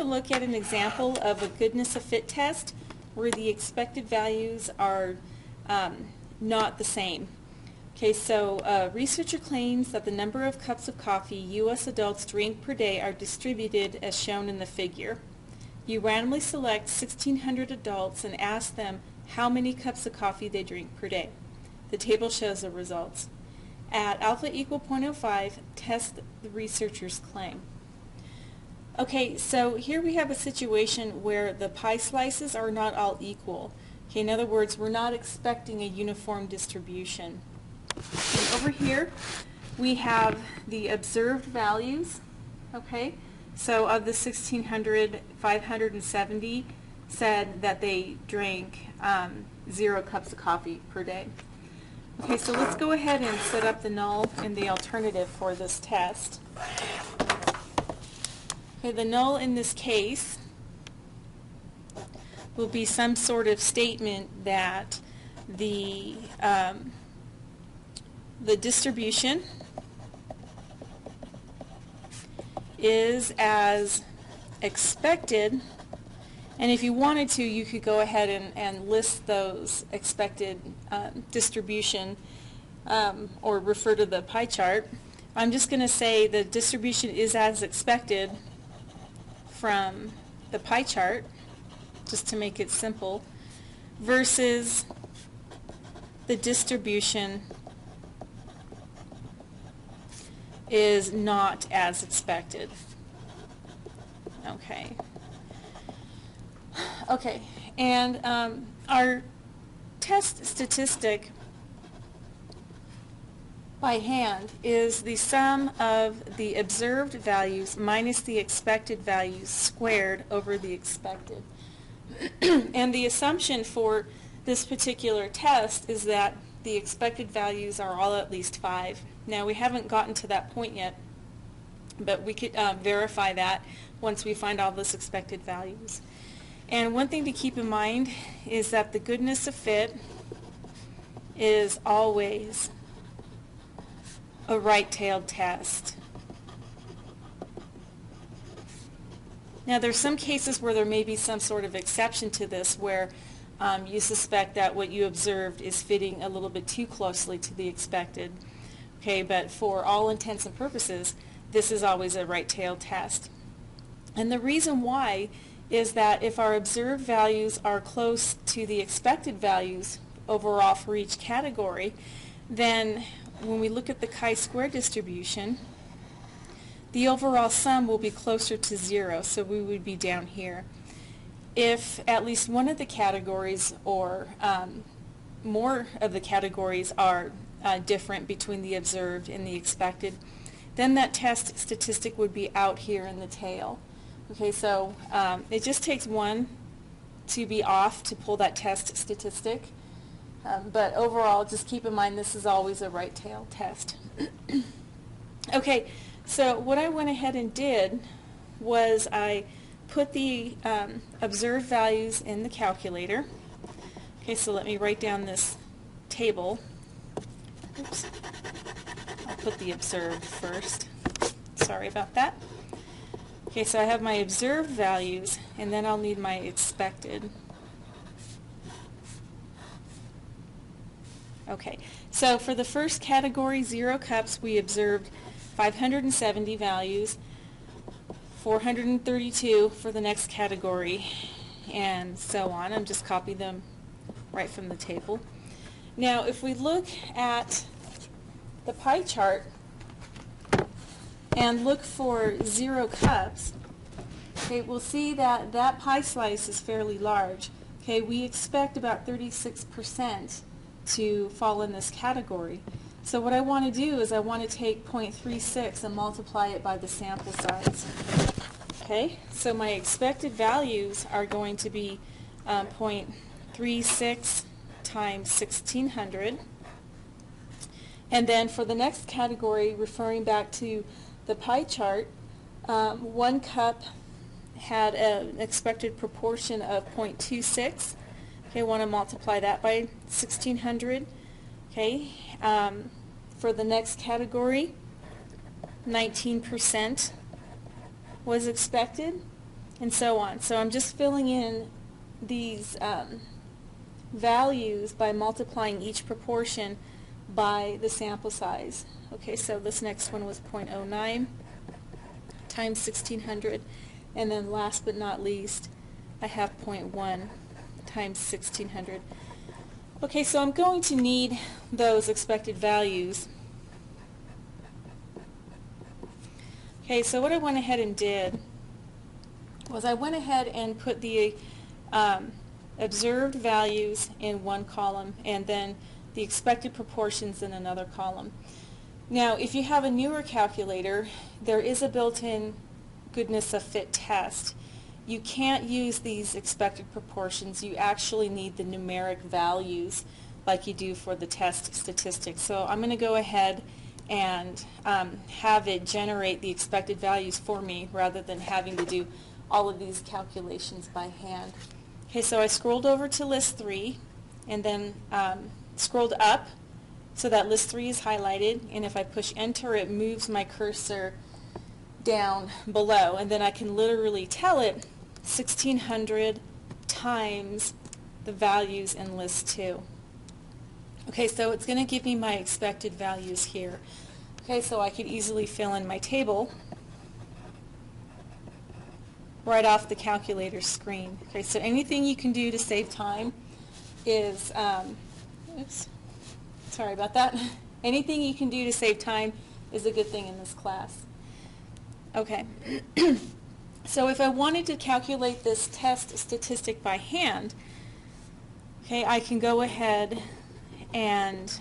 a look at an example of a goodness of fit test where the expected values are not the same. Okay, so a researcher claims that the number of cups of coffee U.S. adults drink per day are distributed as shown in the figure. You randomly select 1,600 adults and ask them how many cups of coffee they drink per day. The table shows the results. At alpha equal 0.05, test the researcher's claim. Okay, so here we have a situation where the pie slices are not all equal. Okay, in other words, we're not expecting a uniform distribution. And over here, we have the observed values. Okay, so of the 1,600, 570 said that they drank 0 cups of coffee per day. Okay, so let's go ahead and set up the null and the alternative for this test. Okay, the null in this case will be some sort of statement that the distribution is as expected, and if you wanted to, you could go ahead and list those expected distribution or refer to the pie chart. I'm just going to say the distribution is as expected from the pie chart, just to make it simple, versus the distribution is not as expected. Okay. Okay, and our test statistic by hand is the sum of the observed values minus the expected values squared over the expected. And the assumption for this particular test is that the expected values are all at least 5. Now, we haven't gotten to that point yet, but we could verify that once we find all those expected values. And one thing to keep in mind is that the goodness of fit is always a right-tailed test. Now, there's some cases where there may be some sort of exception to this where you suspect that what you observed is fitting a little bit too closely to the expected. Okay, but for all intents and purposes, this is always a right-tailed test. And the reason why is that if our observed values are close to the expected values overall for each category, then when we look at the chi-square distribution, the overall sum will be closer to 0, so we would be down here. If at least one of the categories or more of the categories are different between the observed and the expected, then that test statistic would be out here in the tail. Okay, so it just takes one to be off to pull that test statistic. But overall, just keep in mind this is always a right-tailed test. Okay, so what I went ahead and did was I put the observed values in the calculator. Okay, so let me write down this table. Oops. I'll put the observed first. Sorry about that. Okay, so I have my observed values, and then I'll need my expected. Okay, so for the first category, 0 cups, we observed 570 values, 432 for the next category, and so on. I'm just copying them right from the table. Now, if we look at the pie chart and look for 0 cups, okay, we'll see that that pie slice is fairly large. Okay, we expect about 36% to fall in this category. So what I want to do is I want to take 0.36 and multiply it by the sample size. Okay, so my expected values are going to be 0.36 times 1,600. And then for the next category, referring back to the pie chart, 1 cup had an expected proportion of 0.26. Okay, I want to multiply that by 1,600. Okay, for the next category, 19% was expected. and so on. So I'm just filling in these values by multiplying each proportion by the sample size. Okay, so this next one was 0.09 times 1600, and then last but not least, I have 0.1 times 1600. Okay, so I'm going to need those expected values. Okay, so what I went ahead and did was I went ahead and put the observed values in one column and then the expected proportions in another column. Now, if you have a newer calculator, there is a built-in goodness of fit test. You can't use these expected proportions. You actually need the numeric values like you do for the test statistics. So I'm going to go ahead and have it generate the expected values for me rather than having to do all of these calculations by hand. Okay, so I scrolled over to list 3 and then scrolled up so that list 3 is highlighted, and if I push enter it moves my cursor down below, and then I can literally tell it 1600 times the values in list 2. Okay, so it's going to give me my expected values here. Okay, so I could easily fill in my table right off the calculator screen. Okay, so anything you can do to save time is, oops, sorry about that. Anything you can do to save time is a good thing in this class. Okay, so if I wanted to calculate this test statistic by hand, okay, I can go ahead and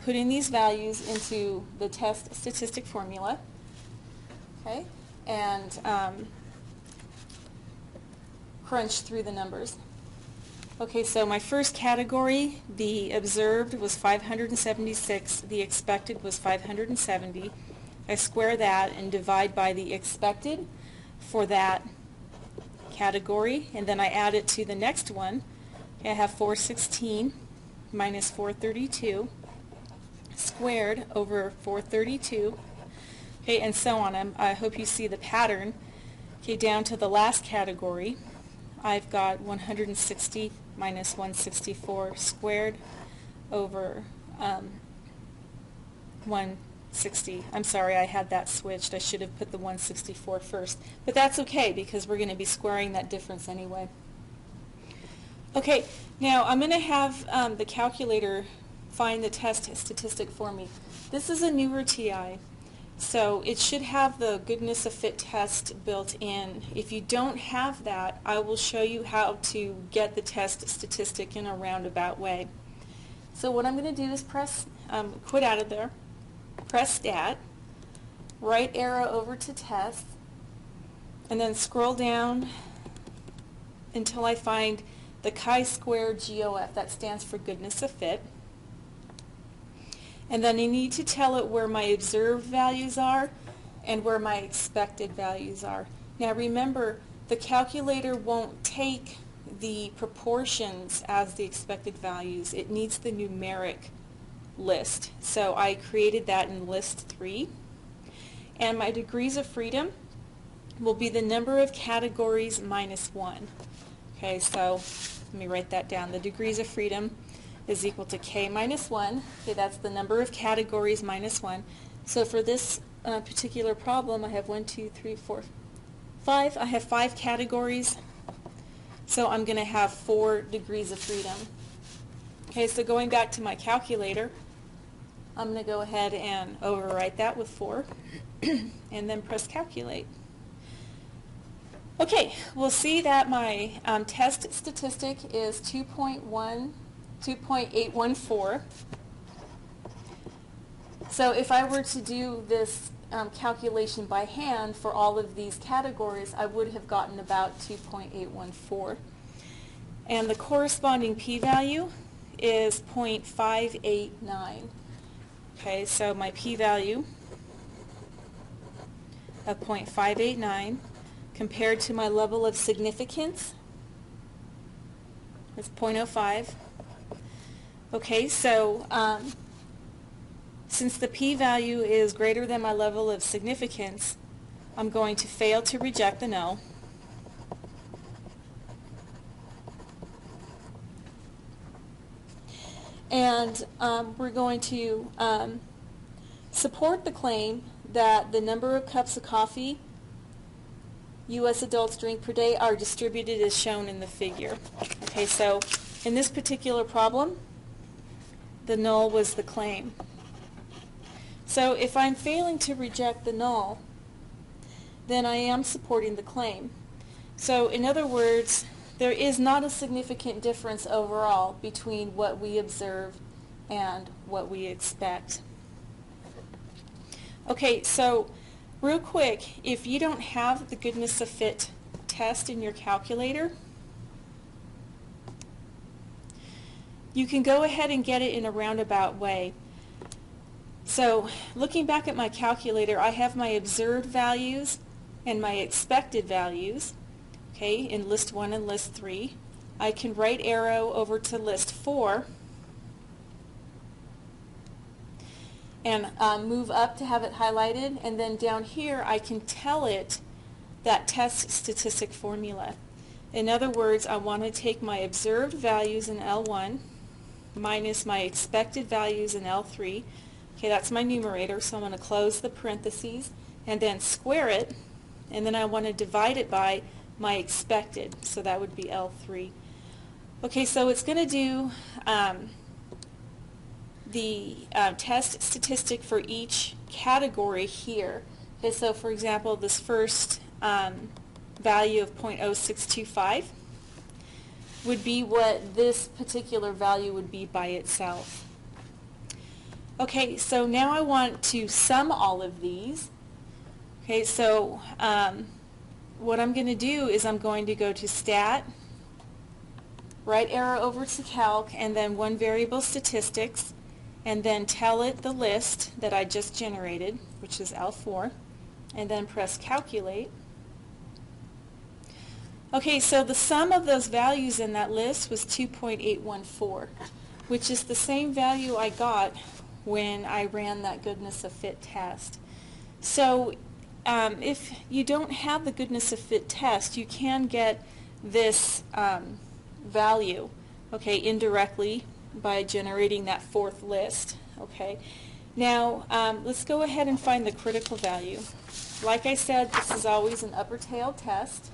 put in these values into the test statistic formula, okay, and crunch through the numbers. Okay, so my first category, the observed was 576, the expected was 570. I square that and divide by the expected for that category, and then I add it to the next one. Okay, I have 416 minus 432 squared over 432, okay, and so on. I hope you see the pattern. Okay, down to the last category, I've got 160 minus 164 squared over 160. I'm sorry, I had that switched. I should have put the 164 first. But that's okay because we're going to be squaring that difference anyway. Okay, now I'm going to have the calculator find the test statistic for me. This is a newer TI, so it should have the goodness of fit test built in. If you don't have that, I will show you how to get the test statistic in a roundabout way. So what I'm going to do is press, quit out of there, press Stat, right arrow over to Test, and then scroll down until I find the chi-square GOF. That stands for goodness of fit. And then I need to tell it where my observed values are and where my expected values are. Now remember, the calculator won't take the proportions as the expected values. It needs the numeric list. So I created that in list 3. And my degrees of freedom will be the number of categories minus 1. Okay, so let me write that down. The degrees of freedom is equal to k minus 1. Okay, that's the number of categories minus 1. So for this particular problem, I have 1, 2, 3, 4, 5. I have 5 categories. So I'm going to have 4 degrees of freedom. Okay, so going back to my calculator, I'm going to go ahead and overwrite that with 4 and then press calculate. Okay, we'll see that my test statistic is 2.814. So if I were to do this calculation by hand for all of these categories, I would have gotten about 2.814. And the corresponding p-value is 0.589. Okay, so my p-value of 0.589 compared to my level of significance is 0.05. Okay, so since the p-value is greater than my level of significance, I'm going to fail to reject the null. And we're going to support the claim that the number of cups of coffee U.S. adults drink per day are distributed as shown in the figure. Okay, so in this particular problem, the null was the claim. So if I'm failing to reject the null, then I am supporting the claim. So in other words, there is not a significant difference overall between what we observe and what we expect. Okay, so real quick, if you don't have the goodness of fit test in your calculator, you can go ahead and get it in a roundabout way. So looking back at my calculator, I have my observed values and my expected values, okay, in list 1 and list 3. I can right arrow over to list 4 and move up to have it highlighted, and then down here I can tell it that test statistic formula. In other words, I want to take my observed values in L1 minus my expected values in L3. Okay, that's my numerator, so I'm going to close the parentheses and then square it, and then I want to divide it by my expected, so that would be L3. Okay, so it's going to do the test statistic for each category here. Okay, so for example, this first value of 0.0625 would be what this particular value would be by itself. Okay, so now I want to sum all of these. Okay, so what I'm going to do is I'm going to go to Stat, right arrow over to Calc, and then one variable statistics, and then tell it the list that I just generated, which is L4, and then press Calculate. Okay, so the sum of those values in that list was 2.814, which is the same value I got when I ran that goodness of fit test. So if you don't have the goodness of fit test, you can get this value, okay, indirectly by generating that fourth list. Okay, now let's go ahead and find the critical value. Like I said, this is always an upper tail test.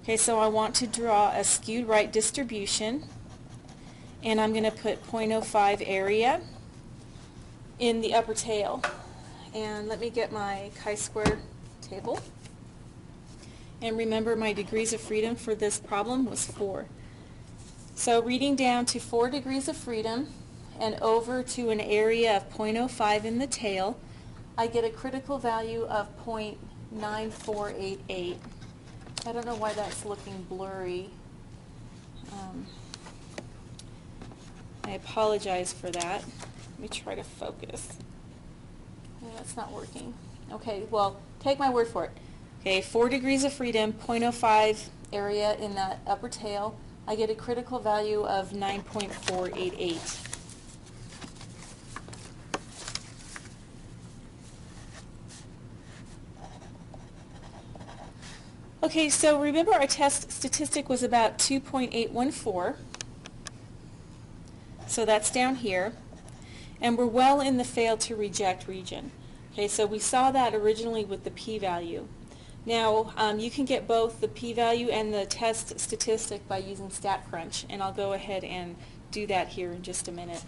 Okay, so I want to draw a skewed right distribution, and I'm going to put 0.05 area in the upper tail. And let me get my chi-square table. And remember, my degrees of freedom for this problem was 4. So reading down to 4 degrees of freedom and over to an area of 0.05 in the tail, I get a critical value of 0.9488. I don't know why that's looking blurry. I apologize for that. Let me try to focus. No, that's not working. Okay, well, take my word for it. Okay, 4 degrees of freedom, 0.05 area in that upper tail. I get a critical value of 9.488. Okay, so remember our test statistic was about 2.814. So that's down here. And we're well in the fail to reject region. Okay, so we saw that originally with the p-value. Now, you can get both the p-value and the test statistic by using StatCrunch, and I'll go ahead and do that here in just a minute.